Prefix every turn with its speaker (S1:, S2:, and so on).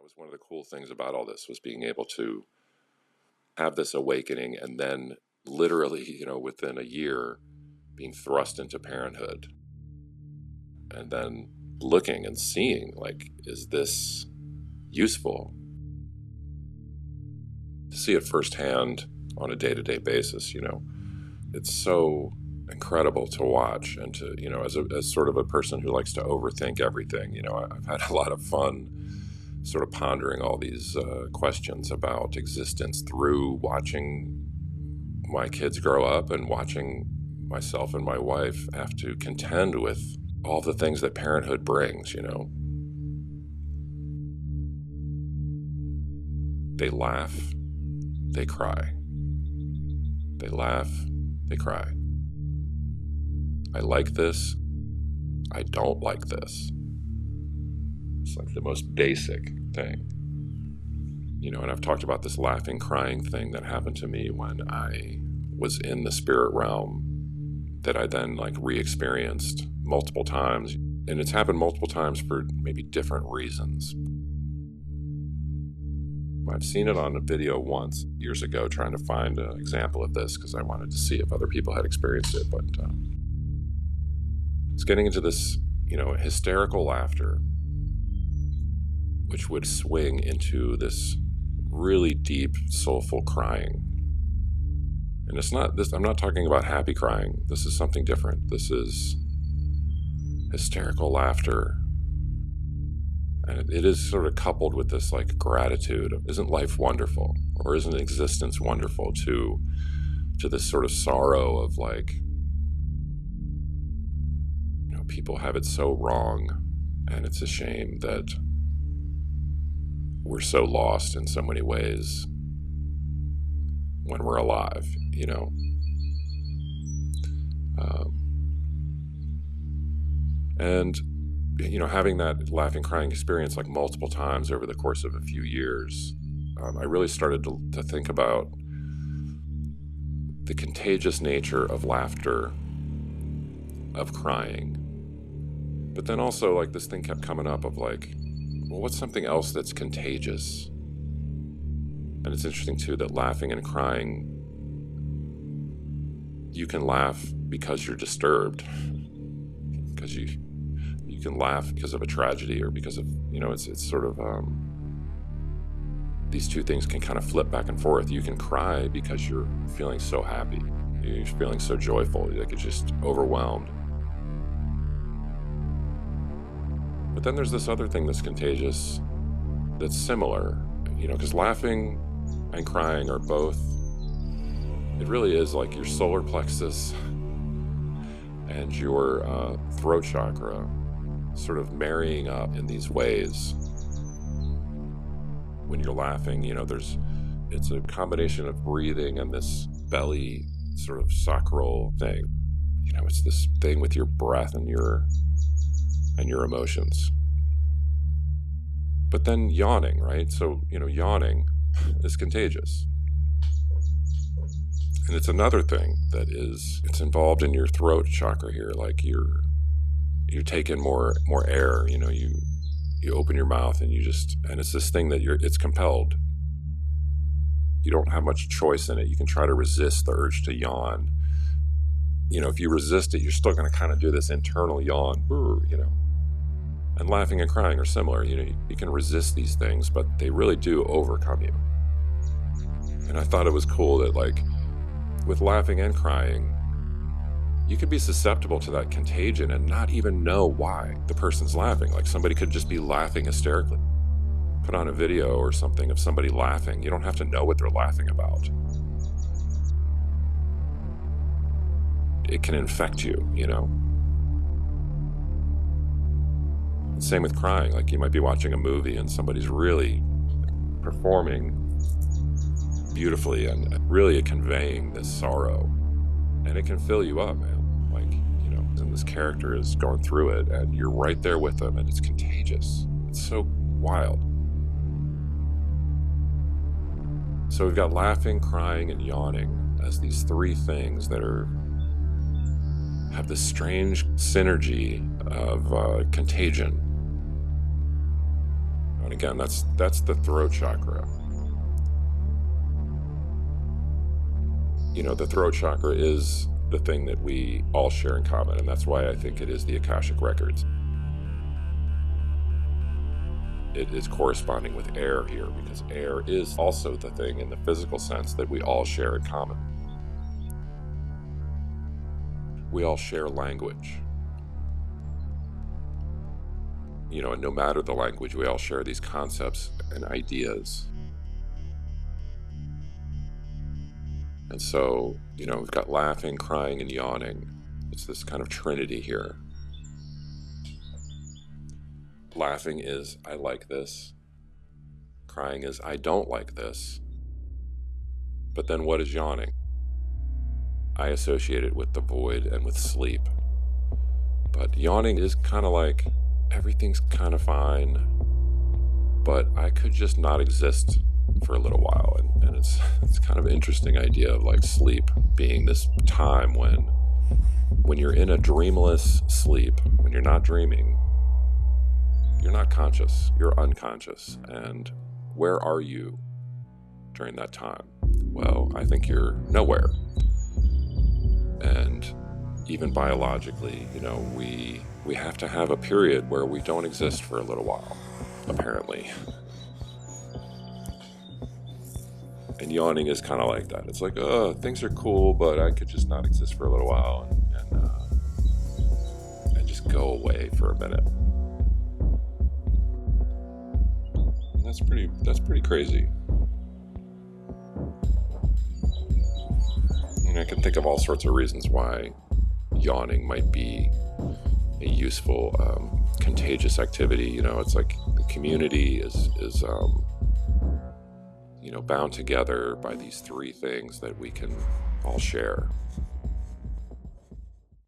S1: was one of the cool things about all this, was being able to have this awakening and then literally, within a year being thrust into parenthood, and then looking and seeing, like, is this useful? To see it firsthand on a day-to-day basis, it's so incredible to watch. And to, as sort of a person who likes to overthink everything, I've had a lot of fun sort of pondering all these questions about existence through watching my kids grow up and watching myself and my wife have to contend with all the things that parenthood brings. They laugh, they cry. They laugh, they cry. I like this, I don't like this. It's like the most basic thing. And I've talked about this laughing, crying thing that happened to me when I was in the spirit realm, that I then re-experienced multiple times. And it's happened multiple times for maybe different reasons. I've seen it on a video once years ago, trying to find an example of this because I wanted to see if other people had experienced it. But it's getting into this, hysterical laughter, which would swing into this really deep, soulful crying. And it's not this, I'm not talking about happy crying. This is something different. This is hysterical laughter. And it is sort of coupled with this gratitude of, isn't life wonderful? Or isn't existence wonderful, to this sort of sorrow of people have it so wrong, and it's a shame that we're so lost in so many ways when we're alive, and having that laughing, crying experience multiple times over the course of a few years, I really started to think about the contagious nature of laughter, of crying. But then also this thing kept coming up of well, what's something else that's contagious? And it's interesting too that laughing and crying, you can laugh because you're disturbed, because you can laugh because of a tragedy, or because of, it's sort of, these two things can kind of flip back and forth. You can cry because you're feeling so happy, you're feeling so joyful, you're just overwhelmed. But then there's this other thing that's contagious, that's similar, because laughing and crying are both, it really is your solar plexus and your throat chakra sort of marrying up in these ways. When you're laughing, it's a combination of breathing and this belly sort of sacral thing. It's this thing with your breath and your emotions. But then yawning, right? So, yawning is contagious. And it's another thing that it's involved in your throat chakra here. You take in more air, you open your mouth and and it's this thing that it's compelled. You don't have much choice in it. You can try to resist the urge to yawn. If you resist it, you're still going to kind of do this internal yawn, And laughing and crying are similar. You can resist these things, but they really do overcome you. And I thought it was cool that with laughing and crying, you could be susceptible to that contagion and not even know why the person's laughing. Somebody could just be laughing hysterically. Put on a video or something of somebody laughing. You don't have to know what they're laughing about. It can infect you, Same with crying. You might be watching a movie and somebody's really performing beautifully and really conveying this sorrow. And it can fill you up, man. And this character is going through it and you're right there with them, and it's contagious. It's so wild. So we've got laughing, crying, and yawning as these three things that have this strange synergy of contagion. And again, that's the throat chakra. The throat chakra is the thing that we all share in common, and that's why I think it is the Akashic Records. It is corresponding with air here, because air is also the thing in the physical sense that we all share in common. We all share language. And no matter the language, we all share these concepts and ideas. And so, we've got laughing, crying, and yawning. It's this kind of trinity here. Laughing is, I like this. Crying is, I don't like this. But then what is yawning? I associate it with the void and with sleep. But yawning is kind of like, everything's kind of fine, but I could just not exist for a little while. And it's kind of an interesting idea of like sleep being this time when you're in a dreamless sleep, when you're not dreaming, you're not conscious, you're unconscious. And where are you during that time? Well, I think you're nowhere. And even biologically, we have to have a period where we don't exist for a little while, apparently. And yawning is kind of like that. It's like, things are cool, but I could just not exist for a little while and just go away for a minute. And that's pretty crazy. And I can think of all sorts of reasons why yawning might be a useful, contagious activity. It's like the community is bound together by these three things that we can all share.